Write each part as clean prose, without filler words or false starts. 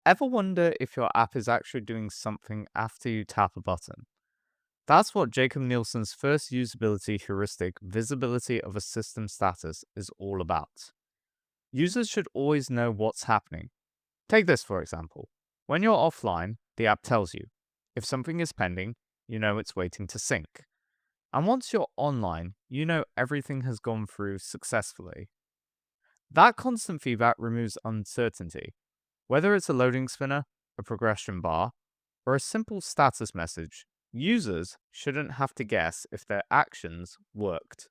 Ever wonder if your app is actually doing something after you tap a button? That's what Jakob Nielsen's first usability heuristic, visibility of a system status, is all about. Users should always know what's happening. Take this for example. When you're offline, the app tells you. If something is pending, you know it's waiting to sync. And once you're online, you know everything has gone through successfully. That constant feedback removes uncertainty. Whether it's a loading spinner, a progression bar, or a simple status message, users shouldn't have to guess if their actions worked.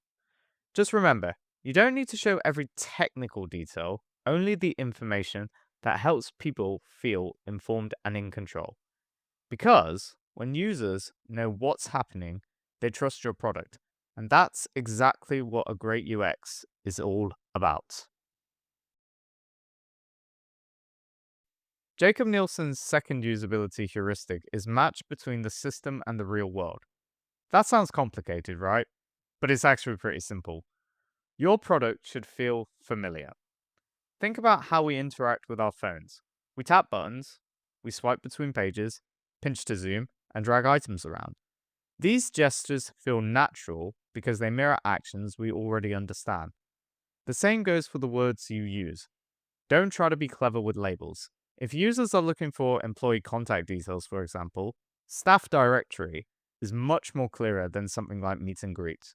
Just remember, you don't need to show every technical detail, only the information that helps people feel informed and in control. Because when users know what's happening, they trust your product. And that's exactly what a great UX is all about. Jakob Nielsen's second usability heuristic is match between the system and the real world. That sounds complicated, right? But it's actually pretty simple. Your product should feel familiar. Think about how we interact with our phones. We tap buttons, we swipe between pages, pinch to zoom, and drag items around. These gestures feel natural because they mirror actions we already understand. The same goes for the words you use. Don't try to be clever with labels. If users are looking for employee contact details, for example, staff directory is much more clearer than something like meet and greet.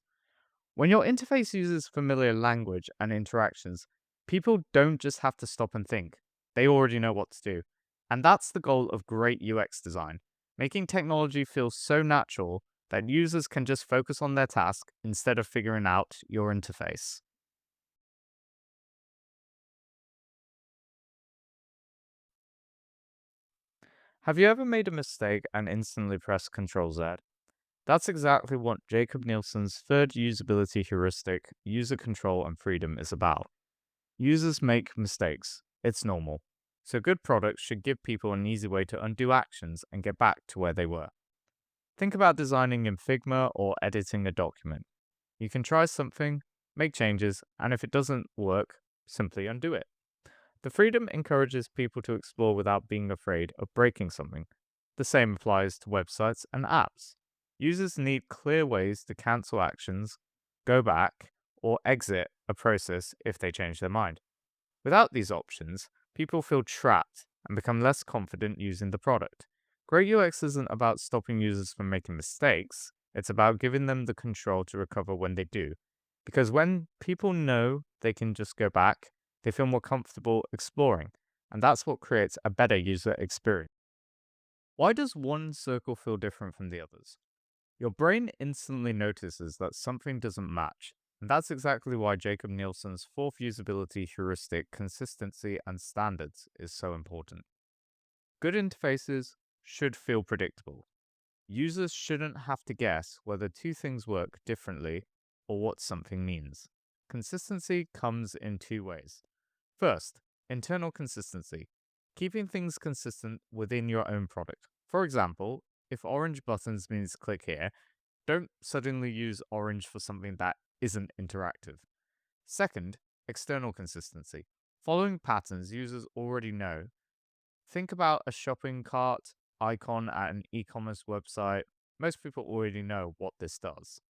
When your interface uses familiar language and interactions, people don't just have to stop and think. They already know what to do. And that's the goal of great UX design, making technology feel so natural that users can just focus on their task instead of figuring out your interface. Have you ever made a mistake and instantly pressed Ctrl Z? That's exactly what Jakob Nielsen's third usability heuristic, user control and freedom, is about. Users make mistakes. It's normal. So good products should give people an easy way to undo actions and get back to where they were. Think about designing in Figma or editing a document. You can try something, make changes, and if it doesn't work, simply undo it. The freedom encourages people to explore without being afraid of breaking something. The same applies to websites and apps. Users need clear ways to cancel actions, go back, or exit a process if they change their mind. Without these options, people feel trapped and become less confident using the product. Great UX isn't about stopping users from making mistakes, it's about giving them the control to recover when they do. Because when people know they can just go back, they feel more comfortable exploring, and that's what creates a better user experience. Why does one circle feel different from the others? Your brain instantly notices that something doesn't match, and that's exactly why Jakob Nielsen's fourth usability heuristic, consistency and standards, is so important. Good interfaces should feel predictable. Users shouldn't have to guess whether two things work differently or what something means. Consistency comes in two ways. First, internal consistency, keeping things consistent within your own product. For example, if orange buttons means click here, don't suddenly use orange for something that isn't interactive. Second, external consistency. Following patterns users already know. Think about a shopping cart icon at an e commerce website. Most people already know what this does.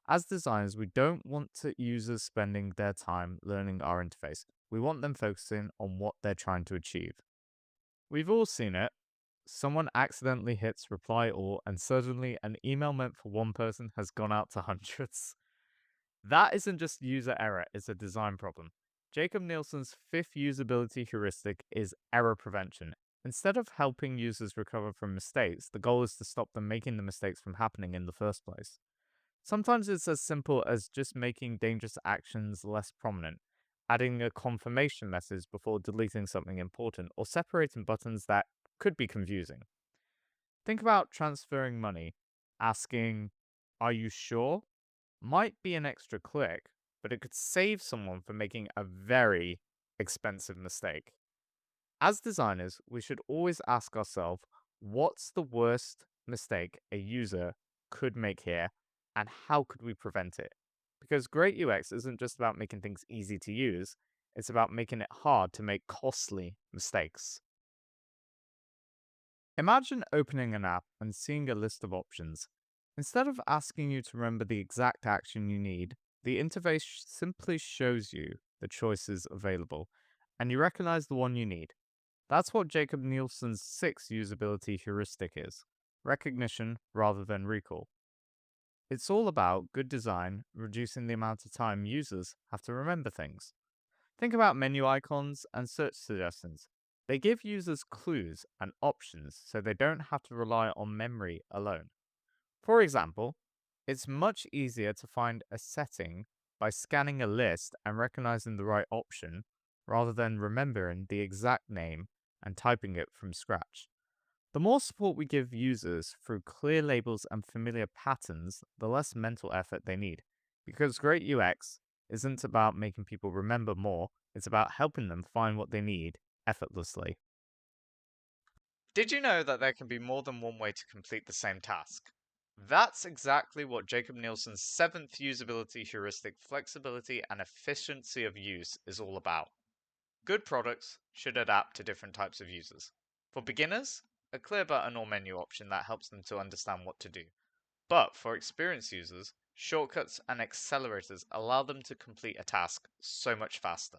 As designers, we don't want users spending their time learning our interface. We want them focusing on what they're trying to achieve. We've all seen it. Someone accidentally hits reply all, and suddenly an email meant for one person has gone out to hundreds. That isn't just user error, it's a design problem. Jakob Nielsen's fifth usability heuristic is error prevention. Instead of helping users recover from mistakes, the goal is to stop them making the mistakes from happening in the first place. Sometimes it's as simple as just making dangerous actions less prominent, adding a confirmation message before deleting something important, or separating buttons that could be confusing. Think about transferring money. Asking, "Are you sure?" might be an extra click, but it could save someone from making a very expensive mistake. As designers, we should always ask ourselves, what's the worst mistake a user could make here, and how could we prevent it? Because great UX isn't just about making things easy to use, it's about making it hard to make costly mistakes. Imagine opening an app and seeing a list of options. Instead of asking you to remember the exact action you need, the interface simply shows you the choices available, and you recognize the one you need. That's what Jakob Nielsen's sixth usability heuristic is: recognition rather than recall. It's all about good design, reducing the amount of time users have to remember things. Think about menu icons and search suggestions. They give users clues and options so they don't have to rely on memory alone. For example, it's much easier to find a setting by scanning a list and recognizing the right option rather than remembering the exact name and typing it from scratch. The more support we give users through clear labels and familiar patterns, the less mental effort they need. Because great UX isn't about making people remember more, it's about helping them find what they need effortlessly. Did you know that there can be more than one way to complete the same task? That's exactly what Jakob Nielsen's seventh usability heuristic, flexibility and efficiency of use, is all about. Good products should adapt to different types of users. For beginners, a clear button or menu option that helps them to understand what to do. But for experienced users, shortcuts and accelerators allow them to complete a task so much faster.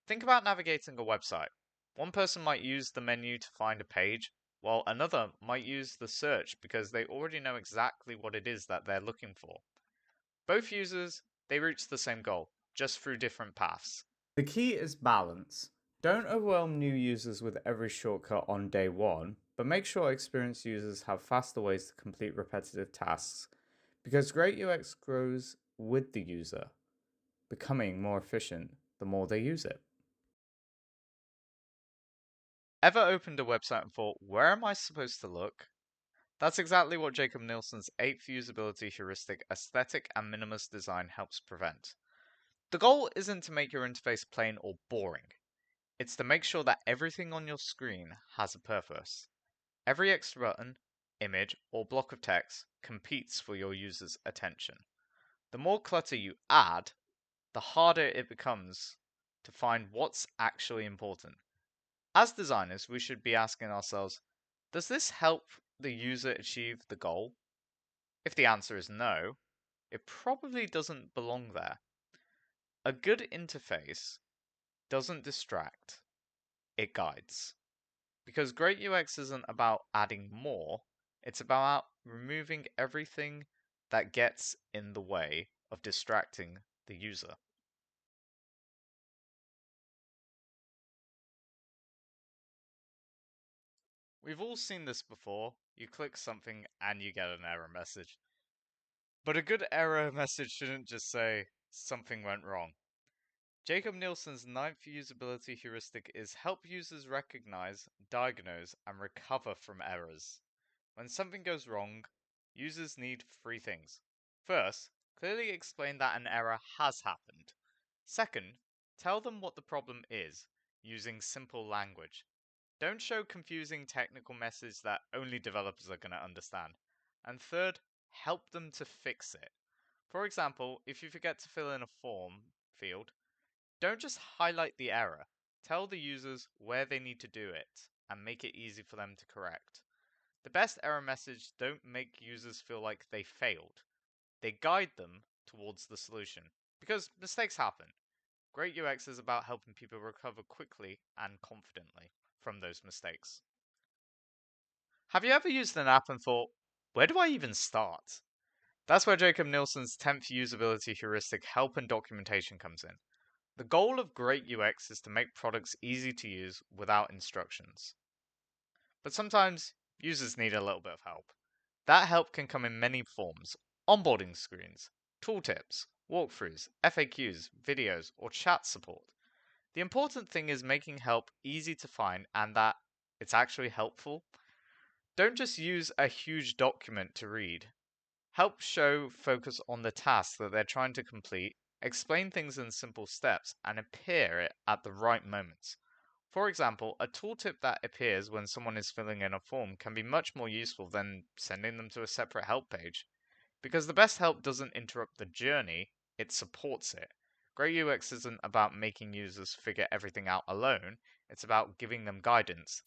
Think about navigating a website. One person might use the menu to find a page, while another might use the search because they already know exactly what it is that they're looking for. Both users, they reach the same goal, just through different paths. The key is balance. Don't overwhelm new users with every shortcut on day one, but make sure experienced users have faster ways to complete repetitive tasks, because great UX grows with the user, becoming more efficient the more they use it. Ever opened a website and thought, where am I supposed to look? That's exactly what Jakob Nielsen's eighth usability heuristic, aesthetic and minimalist design, helps prevent. The goal isn't to make your interface plain or boring. It's to make sure that everything on your screen has a purpose. Every extra button, image, or block of text competes for your user's attention. The more clutter you add, the harder it becomes to find what's actually important. As designers, we should be asking ourselves, does this help the user achieve the goal? If the answer is no, it probably doesn't belong there. A good interface doesn't distract, it guides. Because great UX isn't about adding more, it's about removing everything that gets in the way of distracting the user. We've all seen this before. You click something and you get an error message. But a good error message shouldn't just say, something went wrong. Jakob Nielsen's ninth usability heuristic is help users recognize, diagnose, and recover from errors. When something goes wrong, users need three things. First, clearly explain that an error has happened. Second, tell them what the problem is, using simple language. Don't show confusing technical message that only developers are going to understand. And third, help them to fix it. For example, if you forget to fill in a form field, don't just highlight the error. Tell the users where they need to do it and make it easy for them to correct. The best error message don't make users feel like they failed. They guide them towards the solution. Because mistakes happen. Great UX is about helping people recover quickly and confidently from those mistakes. Have you ever used an app and thought, where do I even start? That's where Jakob Nielsen's 10th usability heuristic, help and documentation, comes in. The goal of great UX is to make products easy to use without instructions. But sometimes users need a little bit of help. That help can come in many forms: onboarding screens, tooltips, walkthroughs, FAQs, videos, or chat support. The important thing is making help easy to find and that it's actually helpful. Don't just use a huge document to read. Help show focus on the task that they're trying to complete, explain things in simple steps, and appear it at the right moments. For example, a tooltip that appears when someone is filling in a form can be much more useful than sending them to a separate help page. Because the best help doesn't interrupt the journey, it supports it. Great UX isn't about making users figure everything out alone, it's about giving them guidance.